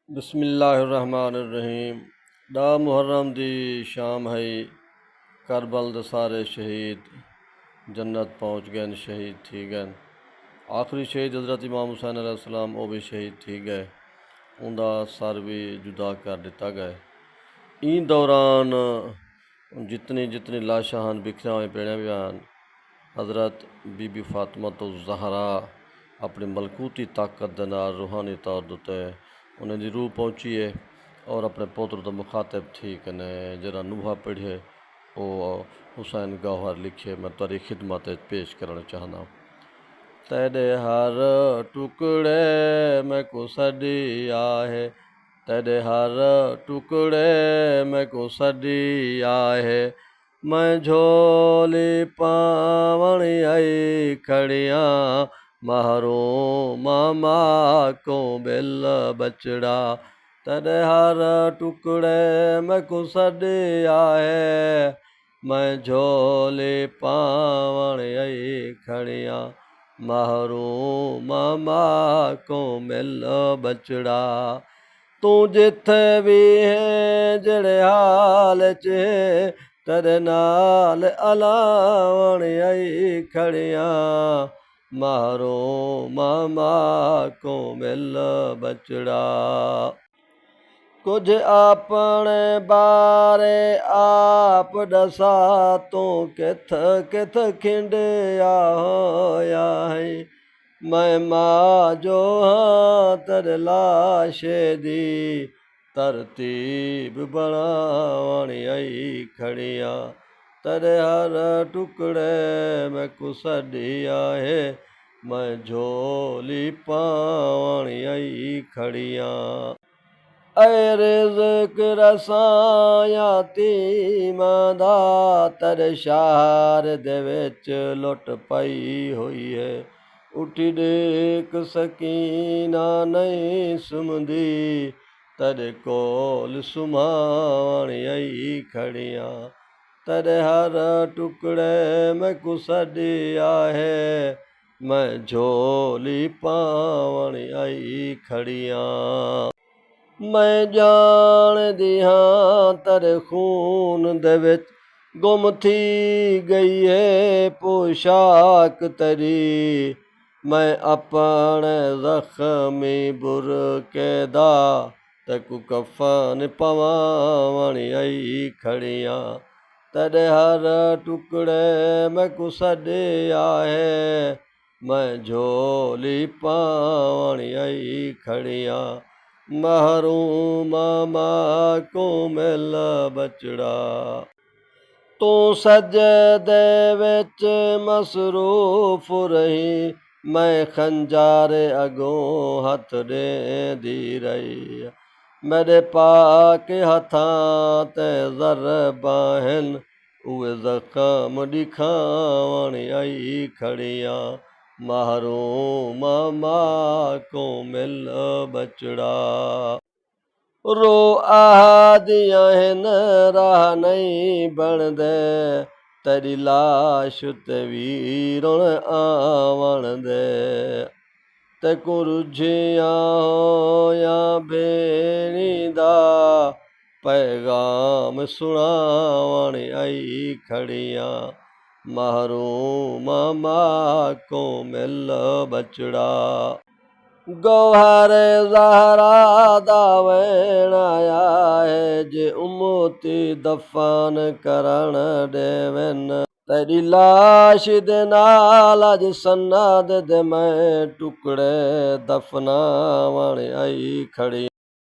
बिस्मिल्लाहिर्रहमानिर्रहीम। दा मुहर्रम दी शाम है। करबल दे सारे शहीद जन्नत पहुँच गए, शहीद थी गए। आखिरी शहीद हज़रत इमाम हुसैन अलैहिस्सलाम वो भी शहीद थी गए, उनका सर भी जुदा कर दिता गया। इन दौरान जितनी जितनी लाशां हैं बिखरिया हुई पेड़ियां भी हैं। हज़रत बीबी फातिमा तो ज़हरा अपनी मलकूती ताकत के नाल रूहानी तौर उत्ते उन्हें दी रूह पहुँची है और अपने पुत्र तो मुखातिब थी कने जरा नुहा पढ़े वो हुसैन गौहर लिखे मैं तारी खिदमत पेश करना चाहना। तेरे हर टुकड़े में को सदी आहे, तेरे हर टुकड़े में को सदी आहे। मैं झोली पावण आई खड़ियाँ, महरूम मामा को बिल बचड़ा। तेरे हर टुकड़े में को सदी आहे, मैं झोली पावण आई खड़ियाँ, महरूम मामा को मिल बचड़ा। तू जिथे भी है जड़े हाल च तेरे नाल अलावण आई खड़ियाँ, महरूम मामा को मिल बचड़ा। कुछ अपने बारे आप दसा तू किथ किथ खिंडिया होया है। मैं मां जो हाँ तेरे लाशे दी तरतीब बनावण आई खड़ियाँ। तेरे हर टुकड़े में कुसडिया है, मैं झोली पावण आई खड़ियाँ। ऐ रिज़्क़ रसां यातीमां दा तेरे शहर दे विच लुट पई होई है। उठी देख सकीना नहीं सुमदी, तेरे कोल सुमावण आई खड़ियाँ। तेरे हर टुकड़े में कुसडिया है, मैं झोली पावण आई खड़ियाँ। मैं जान दिया तेरे खून दे विच गुम थी गई है पोशाक तेरी। मैं अपने जख्मी बुरके दा तेकू कफन पवावण आई खड़ियाँ। तेरे हर टुकड़े में कुसडिया है, मैं झोली पावण आई खड़ियाँ, महरूम मामा को मिल बचड़ा। तू सजदे विच मसरूफ रही, मैं खंजार अगों हथ देंदी रही। मेरे पाक हथां ते ज़रबां हन, उहे ज़ख़म दिखावण आई खड़ियाँ, महरूम मामा को मिल बचड़ा। रो आहदियां हन राह नहीं बनदे, तेरी लाश ते वीरण आवण दे। तेको रुझिया होया भेणी दा पैगाम सुनावण आई खड़ियाँ, महरूम मामा को मिल बचड़ा। गौहर ज़हरा दा वैण आया है, जे उम्मती दफन करण देवन। तेरी लाश दे नाल अज सन्नद दे मैं टुकड़े दफनावण आई खड़ी।